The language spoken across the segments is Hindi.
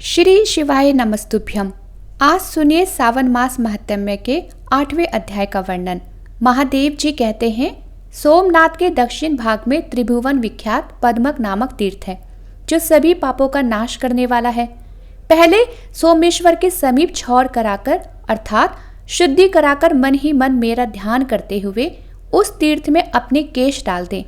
श्री शिवाय नमस्तुभ्यम। आज सुनिए सावन मास महात्म्य के 8वें अध्याय का वर्णन। महादेव जी कहते हैं, सोमनाथ के दक्षिण भाग में त्रिभुवन विख्यात पद्मक नामक तीर्थ है, जो सभी पापों का नाश करने वाला है। पहले सोमेश्वर के समीप छौर कराकर अर्थात शुद्धि कराकर मन ही मन मेरा ध्यान करते हुए उस तीर्थ में अपने केश डाल दें।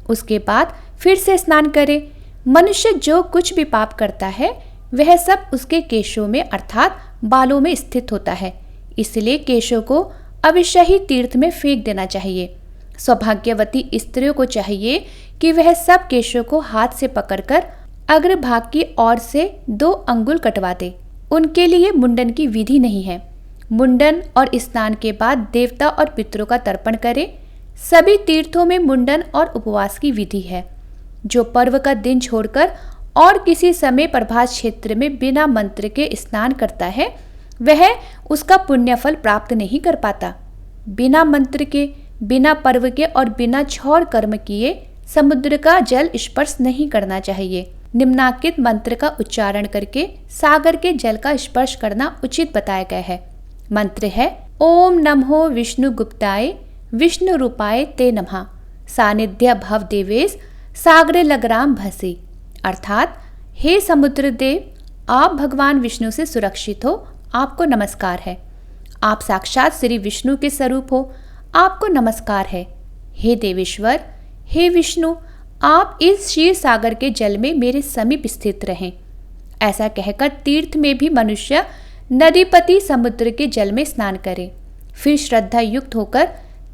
उसके बाद फिर से स्नान करें। मनुष्य जो कुछ भी पाप करता है वह सब उसके केशों में अर्थात बालों में स्थित होता है, इसलिए केशों को अवश्य ही तीर्थ में फेंक देना चाहिए। सौभाग्यवती स्त्रियों को चाहिए कि वह सब केशों को हाथ से पकड़कर अग्रभाग की ओर से 2 अंगुल कटवा दे। उनके लिए मुंडन की विधि नहीं है। मुंडन और स्नान के बाद देवता और पितरों का तर्पण करें। सभी तीर्थों में मुंडन और उपवास की विधि है। जो पर्व का दिन छोड़कर और किसी समय प्रभात क्षेत्र में बिना मंत्र के स्नान करता है वह उसका पुण्यफल प्राप्त नहीं कर पाता। बिना मंत्र के, बिना पर्व के और बिना छौर कर्म किए समुद्र का जल स्पर्श नहीं करना चाहिए। निम्नांकित मंत्र का उच्चारण करके सागर के जल का स्पर्श करना उचित बताया गया है। मंत्र है ओम नमो विष्णु गुप्ताय विष्णु रूपाय ते नमः सानिध्य भव देवेश सागरे लगराम भसी। अर्थात हे समुद्र देव, आप भगवान विष्णु से सुरक्षित हो, आपको नमस्कार है। आप साक्षात श्री विष्णु के स्वरूप हो, आपको नमस्कार है। हे देवेश्वर, हे विष्णु, आप इस क्षीर सागर के जल में मेरे समीप स्थित रहें। ऐसा कहकर तीर्थ में भी मनुष्य नदीपति समुद्र के जल में स्नान करे। फिर श्रद्धा युक्त होकर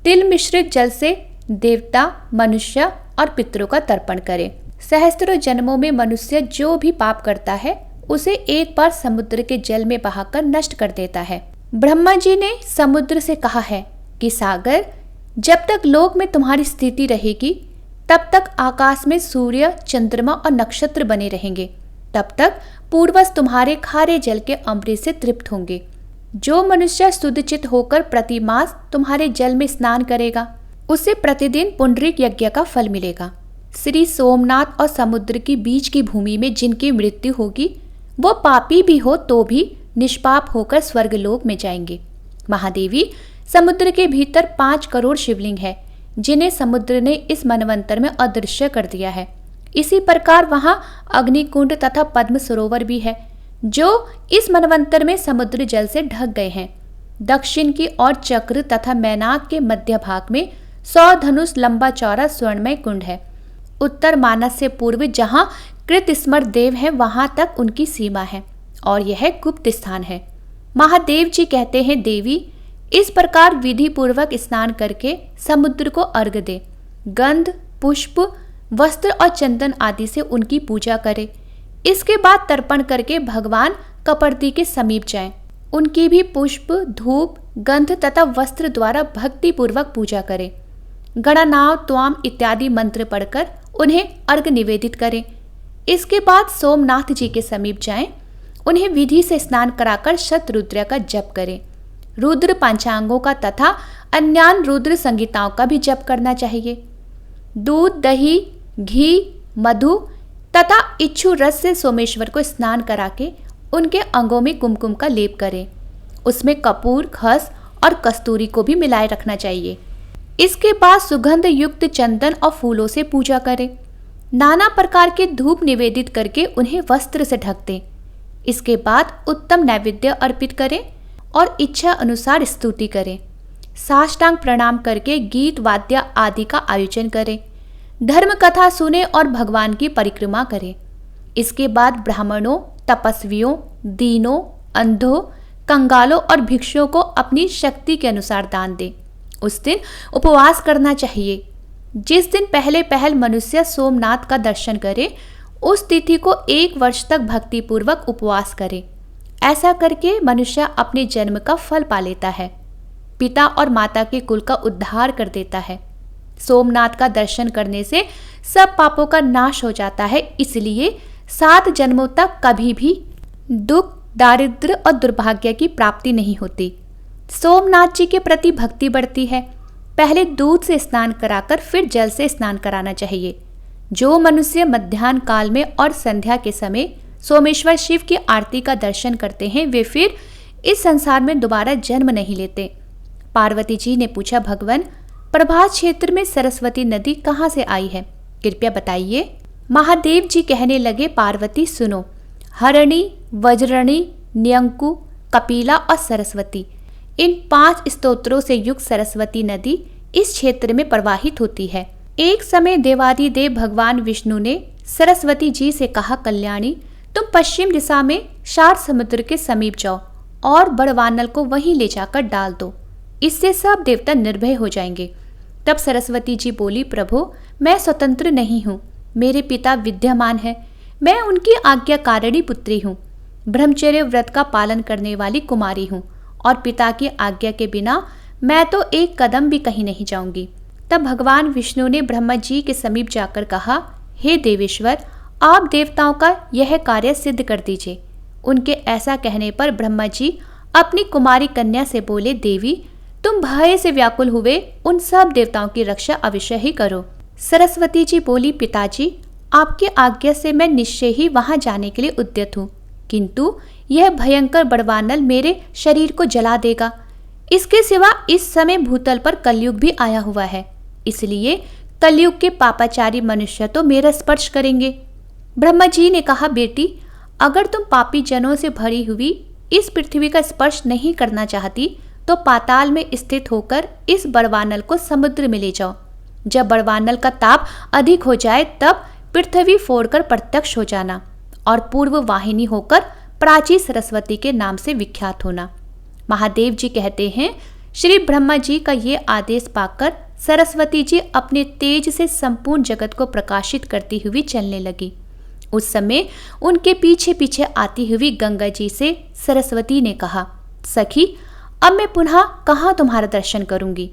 तिल मिश्रित जल से देवता, मनुष्य और पितरों का तर्पण करे। सहस्त्रों जन्मों में मनुष्य जो भी पाप करता है उसे एक बार समुद्र के जल में बहाकर नष्ट कर देता है। ब्रह्मा जी ने समुद्र से कहा है कि सागर, जब तक लोक में तुम्हारी स्थिति रहेगी तब तक आकाश में सूर्य, चंद्रमा और नक्षत्र बने रहेंगे। तब तक पूर्वज तुम्हारे खारे जल के अमृत से तृप्त होंगे। जो मनुष्य शुद्धचित होकर प्रतिमास तुम्हारे जल में स्नान करेगा उसे प्रतिदिन पुंडरीक यज्ञ का फल मिलेगा। श्री सोमनाथ और समुद्र के बीच की भूमि में जिनकी मृत्यु होगी वो पापी भी हो तो भी निष्पाप होकर स्वर्गलोक में जाएंगे। महादेवी, समुद्र के भीतर 5 करोड़ शिवलिंग है जिन्हें समुद्र ने इस मनवंतर में अदृश्य कर दिया है। इसी प्रकार वहां अग्निकुंड तथा पद्म सरोवर भी है जो इस मनवंतर में समुद्र जल से ढक गए हैं। दक्षिण की ओर चक्र तथा मैनाक के मध्य भाग में 100 धनुष लंबा चौड़ा स्वर्णमय कुंड है। उत्तर मानस से पूर्व जहां कृतस्मर देव है वहां तक उनकी सीमा है और यह गुप्त स्थान है। महादेव जी कहते हैं, देवी, इस प्रकार विधि पूर्वक स्नान करके समुद्र को अर्घ्य दे। गंध, पुष्प, वस्त्र और चंदन आदि से उनकी पूजा करे। इसके बाद तर्पण करके भगवान कपर्दी के समीप जाएं। उनकी भी पुष्प, धूप, गंध तथा वस्त्र द्वारा भक्ति पूर्वक पूजा करें। गणनाव, त्वाम इत्यादि मंत्र पढ़कर उन्हें अर्घ निवेदित करें। इसके बाद सोमनाथ जी के समीप जाएं। उन्हें विधि से स्नान कराकर शतरुद्र का जप करें। रुद्र पंचांगों का तथा अन्यान रुद्र संगीताओं का भी जप करना चाहिए। दूध, दही, घी, मधु तथा इच्छु रस से सोमेश्वर को स्नान करा के उनके अंगों में कुमकुम का लेप करें। उसमें कपूर, खस और कस्तूरी को भी मिलाए रखना चाहिए। इसके बाद सुगंध युक्त चंदन और फूलों से पूजा करें। नाना प्रकार के धूप निवेदित करके उन्हें वस्त्र से ढक दें। इसके बाद उत्तम नैवेद्य अर्पित करें और इच्छा अनुसार स्तुति करें। साष्टांग प्रणाम करके गीत, वाद्य आदि का आयोजन करें। धर्म कथा सुने और भगवान की परिक्रमा करें। इसके बाद ब्राह्मणों, तपस्वियों, दीनों, अंधों, कंगालों और भिक्षुओं को अपनी शक्ति के अनुसार दान दें। उस दिन उपवास करना चाहिए। जिस दिन पहले पहल मनुष्य सोमनाथ का दर्शन करे उस तिथि को 1 वर्ष तक भक्ति पूर्वक उपवास करे। ऐसा करके मनुष्य अपने जन्म का फल पा लेता है, पिता और माता के कुल का उद्धार कर देता है। सोमनाथ का दर्शन करने से सब पापों का नाश हो जाता है, इसलिए 7 जन्मों तक कभी भी दुख, दारिद्र्य और दुर्भाग्य की प्राप्ति नहीं होती। सोमनाथ जी के प्रति भक्ति बढ़ती है। पहले दूध से स्नान कराकर फिर जल से स्नान कराना चाहिए। जो मनुष्य मध्याह्न काल में और संध्या के समय सोमेश्वर शिव की आरती का दर्शन करते हैं वे फिर इस संसार में दोबारा जन्म नहीं लेते। पार्वती जी ने पूछा, भगवान, प्रभास क्षेत्र में सरस्वती नदी कहाँ से आई है, कृपया बताइए। महादेव जी कहने लगे, पार्वती सुनो, हरणी, वज्रणी, न्यंकु, कपिला और सरस्वती, इन 5 स्तोत्रों से युक्त सरस्वती नदी इस क्षेत्र में प्रवाहित होती है। एक समय देवादिदेव भगवान विष्णु ने सरस्वती जी से कहा, कल्याणी, तुम पश्चिम दिशा में शार समुद्र के समीप जाओ और बड़वानल को वहीं ले जाकर डाल दो, इससे सब देवता निर्भय हो जाएंगे। तब सरस्वती जी बोली, प्रभु, मैं स्वतंत्र नहीं हूँ, मेरे पिता विद्यमान है, मैं उनकी आज्ञाकारिणी पुत्री हूँ, ब्रह्मचर्य व्रत का पालन करने वाली कुमारी हूँ और पिता की आज्ञा के बिना मैं तो एक कदम भी कहीं नहीं जाऊंगी। तब भगवान विष्णु ने ब्रह्मा जी के समीप जाकर कहा, हे देवेश्वर, आप देवताओं का यह कार्य सिद्ध कर दीजिए। उनके ऐसा कहने पर ब्रह्मा जी अपनी कुमारी कन्या से बोले, देवी, तुम भय से व्याकुल हुए उन सब देवताओं की रक्षा अवश्य ही करो। सरस्वती जी बोली, पिताजी, आपकी आज्ञा से मैं निश्चय ही वहां जाने के लिए उद्यत हूँ, किंतु यह भयंकर बड़वानल मेरे शरीर को जला देगा। इसके सिवा इस समय भूतल पर कलयुग भी आया हुआ है, इसलिए कलयुग के पापाचारी मनुष्य तो मेरा स्पर्श करेंगे। ब्रह्मा जी ने कहा, बेटी, अगर तुम पापी जनों से भरी हुई इस पृथ्वी का स्पर्श नहीं करना चाहती तो पाताल में स्थित होकर इस बड़वानल को समुद्र में ले जाओ। जब बड़वानल का ताप अधिक हो जाए तब पृथ्वी फोड़कर प्रत्यक्ष हो जाना और पूर्व वाहिनी होकर प्राची सरस्वती के नाम से विख्यात होना। महादेव जी कहते हैं, श्री ब्रह्मा जी का ये आदेश पाकर सरस्वती जी अपने तेज से संपूर्ण जगत को प्रकाशित करती हुई चलने लगी। उस समय उनके पीछे पीछे आती हुई गंगा जी से सरस्वती ने कहा, सखी, अब मैं पुनः कहाँ तुम्हारा दर्शन करूंगी।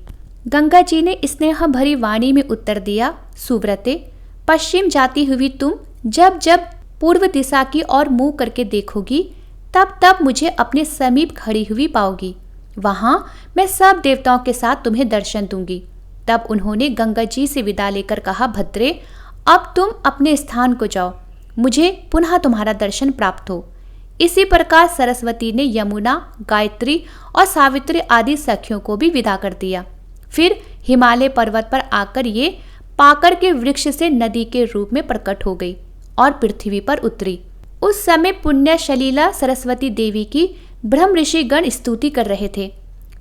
गंगा जी ने स्नेह भरी वाणी में उत्तर दिया, सुव्रते, पश्चिम जाती हुई तुम जब जब पूर्व दिशा की ओर मुंह करके देखोगी तब तब मुझे अपने समीप खड़ी हुई पाओगी। वहां मैं सब देवताओं के साथ तुम्हें दर्शन दूंगी। तब उन्होंने गंगा जी से विदा लेकर कहा, भद्रे, अब तुम अपने स्थान को जाओ, मुझे पुनः तुम्हारा दर्शन प्राप्त हो। इसी प्रकार सरस्वती ने यमुना, गायत्री और सावित्री आदि सखियों को भी विदा कर दिया। फिर हिमालय पर्वत पर आकर ये पाकर के वृक्ष से नदी के रूप में प्रकट हो गई और पृथ्वी पर उतरी। उस समय पुण्य शलीला सरस्वती देवी की ब्रह्म ऋषिगण स्तुति कर रहे थे।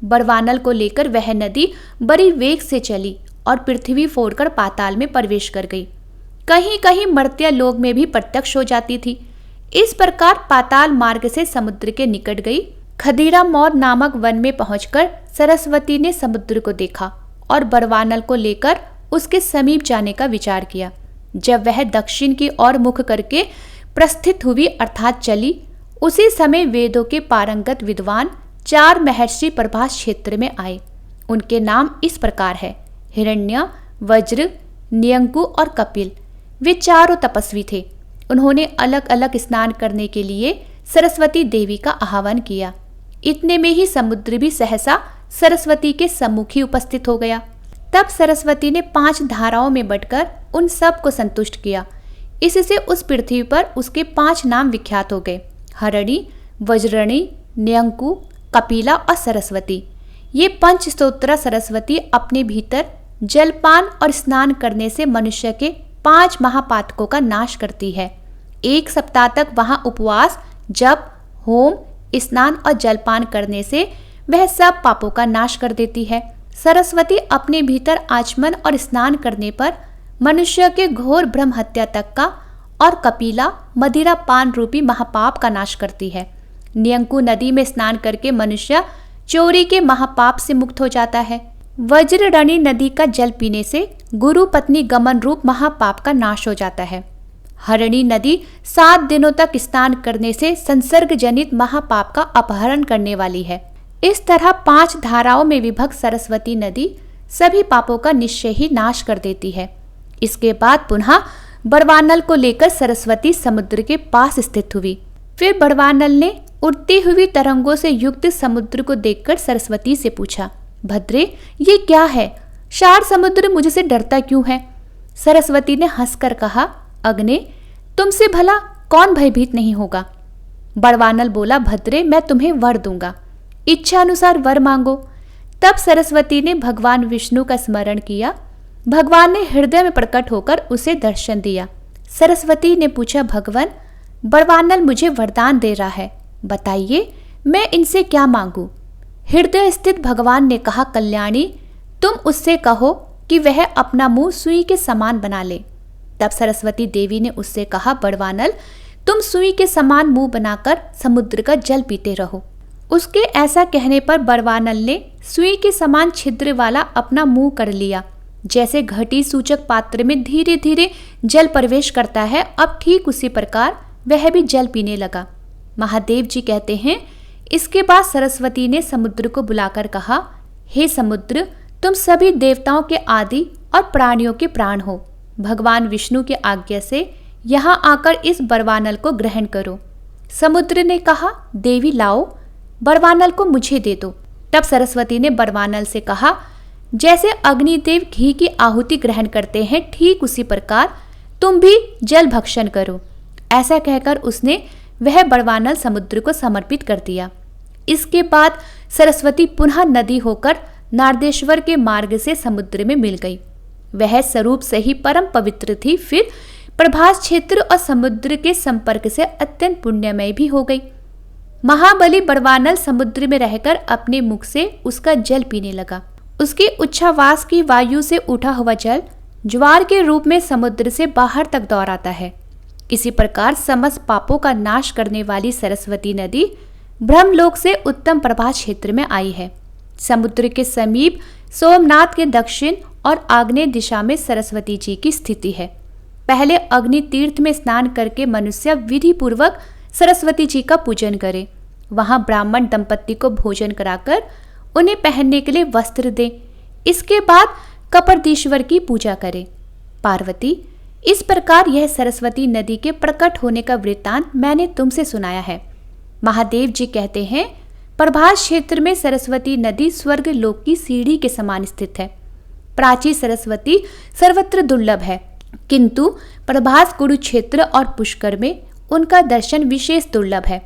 बड़वानल को लेकर वह नदी बड़ी वेग से चली और पृथ्वी फोड़कर पाताल में प्रवेश कर गई। कहीं कहीं मर्त्य लोक में भी प्रत्यक्ष हो जाती थी। इस प्रकार पाताल मार्ग से समुद्र के निकट गई। खदीरा मौर नामक वन में पहुंचकर सरस्वती ने समुद्र को देखा और बड़वानल को लेकर उसके समीप जाने का विचार किया। जब वह दक्षिण की ओर मुख करके प्रस्थित हुई अर्थात चली, उसी समय वेदों के पारंगत विद्वान 4 महर्षि प्रभास क्षेत्र में आए। उनके नाम इस प्रकार है, हिरण्य, वज्र, न्यंकु और कपिल। वे चारों तपस्वी थे। उन्होंने अलग अलग स्नान करने के लिए सरस्वती देवी का आह्वान किया। इतने में ही समुद्र भी सहसा सरस्वती के सम्मुख ही उपस्थित हो गया। तब सरस्वती ने 5 धाराओं में बंटकर उन सब को संतुष्ट किया। इससे उस पृथ्वी पर उसके 5 नाम विख्यात हो गए, हरणी, वज्रणी, न्यंकु, कपिला और सरस्वती। ये 5 स्तोत्र सरस्वती अपने भीतर जलपान और स्नान करने से मनुष्य के 5 महापातकों का नाश करती है। 1 सप्ताह तक वहां उपवास, जप, होम, स्नान और जलपान करने से वह सब पापों का नाश कर देती है। सरस्वती अपने भीतर आचमन और स्नान करने पर मनुष्य के घोर ब्रह्म हत्या तक का और कपिला मदिरा पान रूपी महापाप का नाश करती है। न्यंकु नदी में स्नान करके मनुष्य चोरी के महापाप से मुक्त हो जाता है। वज्रणी नदी का जल पीने से गुरु पत्नी गमन रूप महापाप का नाश हो जाता है। हरणी नदी 7 दिनों तक स्नान करने से संसर्ग जनित महापाप का अपहरण करने वाली है। इस तरह 5 धाराओं में विभक्त सरस्वती नदी सभी पापों का निश्चय ही नाश कर देती है। इसके बाद पुनः बड़वानल को लेकर सरस्वती समुद्र के पास स्थित हुई। फिर बड़वानल ने उड़ती हुई तरंगों से युक्त समुद्र को देखकर सरस्वती से पूछा, भद्रे, ये क्या है? शार समुद्र मुझसे डरता क्यों है? सरस्वती ने हंसकर कहा, अग्ने, तुमसे भला कौन भयभीत नहीं होगा। बड़वानल बोला, भद्रे मैं तुम्हें वर दूंगा, इच्छा अनुसार वर मांगो। तब सरस्वती ने भगवान विष्णु का स्मरण किया। भगवान ने हृदय में प्रकट होकर उसे दर्शन दिया। सरस्वती ने पूछा, भगवान बड़वानल मुझे वरदान दे रहा है, बताइए मैं इनसे क्या मांगू। हृदय स्थित भगवान ने कहा, कल्याणी तुम उससे कहो कि वह अपना मुंह सुई के समान बना ले। तब सरस्वती देवी ने उससे कहा, बड़वानल तुम सुई के समान मुंह बनाकर समुद्र का जल पीते रहो। उसके ऐसा कहने पर बड़वानल ने सुई के समान छिद्र वाला अपना मुंह कर लिया। जैसे घटी सूचक पात्र में धीरे धीरे जल प्रवेश करता है, अब ठीक उसी प्रकार वह भी जल पीने लगा। महादेव जी कहते हैं, इसके बाद सरस्वती ने समुद्र को बुलाकर कहा, हे समुद्र तुम सभी देवताओं के आदि और प्राणियों के प्राण हो। भगवान विष्णु की आज्ञा से यहाँ आकर इस बड़वानल को ग्रहण करो। समुद्र ने कहा, देवी लाओ, बड़वानल को मुझे दे दो। तब सरस्वती ने बड़वानल से कहा, जैसे अग्निदेव घी की आहुति ग्रहण करते हैं, ठीक उसी प्रकार तुम भी जल भक्षण करो। ऐसा कहकर उसने वह बड़वानल समुद्र को समर्पित कर दिया। इसके बाद सरस्वती पुनः नदी होकर नारदेश्वर के मार्ग से समुद्र में मिल गई। वह स्वरूप से ही परम पवित्र थी, फिर प्रभास क्षेत्र और समुद्र के संपर्क से अत्यंत पुण्यमय भी हो गई। महाबली बड़वानल समुद्र में रहकर अपने मुख से उसका जल पीने लगा। उसकी उच्छ्वास की वायु से उठा हुआ जल ज्वार के रूप में समुद्र से बाहर तक दौड़ाता है। इसी प्रकार समस्त पापों का नाश करने वाली सरस्वती नदी ब्रह्मलोक से उत्तम प्रभास क्षेत्र में आई है। समुद्र के समीप सोमनाथ के दक्षिण और आग्नेय दिशा में सरस्वती जी की स्थिति है। पहले अग्नि तीर्थ में स्नान करके मनुष्य विधि पूर्वक सरस्वती जी का पूजन करे। वहां ब्राह्मण दंपत्ति को भोजन कराकर उन्हें पहनने के लिए वस्त्र दे। इसके बाद कपर्दीश्वर की पूजा करे। पार्वती, इस प्रकार यह सरस्वती नदी के प्रकट होने का वृत्तांत मैंने तुमसे सुनाया है। महादेव जी कहते हैं, प्रभास क्षेत्र में सरस्वती नदी स्वर्ग लोक की सीढ़ी के समान स्थित है। प्राची सरस्वती सर्वत्र दुर्लभ है, किंतु प्रभास कुरुक्षेत्र और पुष्कर में उनका दर्शन विशेष दुर्लभ है।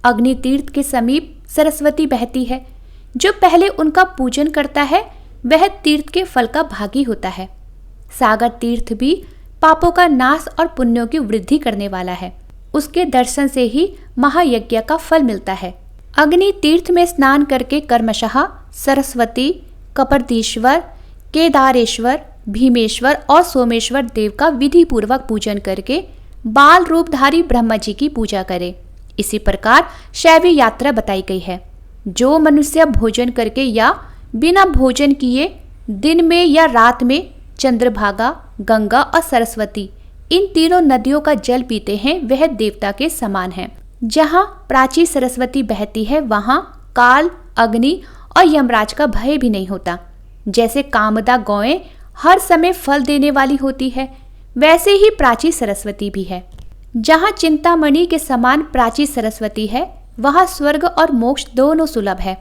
अग्नि तीर्थ के समीप सरस्वती बहती है। जो पहले उनका पूजन करता है वह तीर्थ के फल का भागी होता है। सागर तीर्थ भी पापों का नाश और पुण्यों की वृद्धि करने वाला है। उसके दर्शन से ही महायज्ञ का फल मिलता है। अग्नि तीर्थ में स्नान करके कर्मशः सरस्वती, कपर्दीश्वर, केदारेश्वर, भीमेश्वर और सोमेश्वर देव का विधि पूर्वक पूजन करके बाल रूपधारी ब्रह्मा जी की पूजा करे। इसी प्रकार शैवी यात्रा बताई गई है। जो मनुष्य भोजन करके या बिना भोजन किए दिन में या रात में चंद्रभागा, गंगा और सरस्वती इन तीनों नदियों का जल पीते हैं, वह देवता के समान है। जहाँ प्राची सरस्वती बहती है वहाँ काल, अग्नि और यमराज का भय भी नहीं होता। जैसे कामदा गौएं हर समय फल देने वाली होती है, वैसे ही प्राची सरस्वती भी है। जहाँ चिंतामणि के समान प्राची सरस्वती है वहाँ स्वर्ग और मोक्ष दोनों सुलभ है।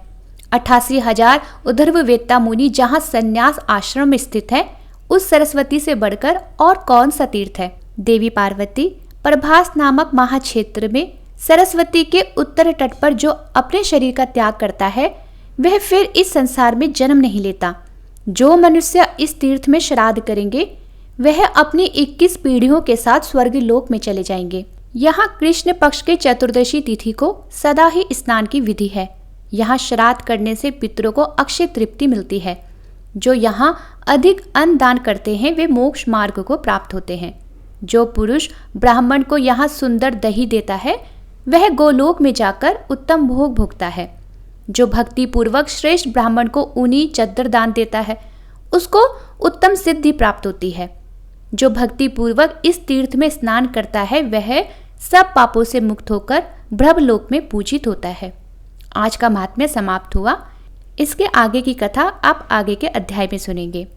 88,000 उधर्ववेत्ता मुनि जहाँ संन्यास आश्रम में स्थित है, उस सरस्वती से बढ़कर और कौन सा तीर्थ है। देवी पार्वती, प्रभास नामक महाक्षेत्र में सरस्वती के उत्तर तट पर जो अपने शरीर का त्याग करता है वह फिर इस संसार में जन्म नहीं लेता। जो मनुष्य इस तीर्थ में श्राद्ध करेंगे वह अपनी 21 पीढ़ियों के साथ स्वर्ग लोक में चले जाएंगे। यहाँ कृष्ण पक्ष के चतुर्दशी तिथि को सदा ही स्नान की विधि है। यहाँ श्राद्ध करने से पितरों को अक्षय तृप्ति मिलती है। जो यहाँ अधिक अन्न दान करते हैं वे मोक्ष मार्ग को प्राप्त होते हैं। जो पुरुष ब्राह्मण को यहाँ सुंदर दही देता है वह गोलोक में जाकर उत्तम भोग भोगता है। जो भक्ति पूर्वक श्रेष्ठ ब्राह्मण को ऊनी चद्दर दान देता है उसको उत्तम सिद्धि प्राप्त होती है। जो भक्ति पूर्वक इस तीर्थ में स्नान करता है वह सब पापों से मुक्त होकर ब्रह्मलोक में पूजित होता है। आज का महात्म्य समाप्त हुआ। इसके आगे की कथा आप आगे के अध्याय में सुनेंगे।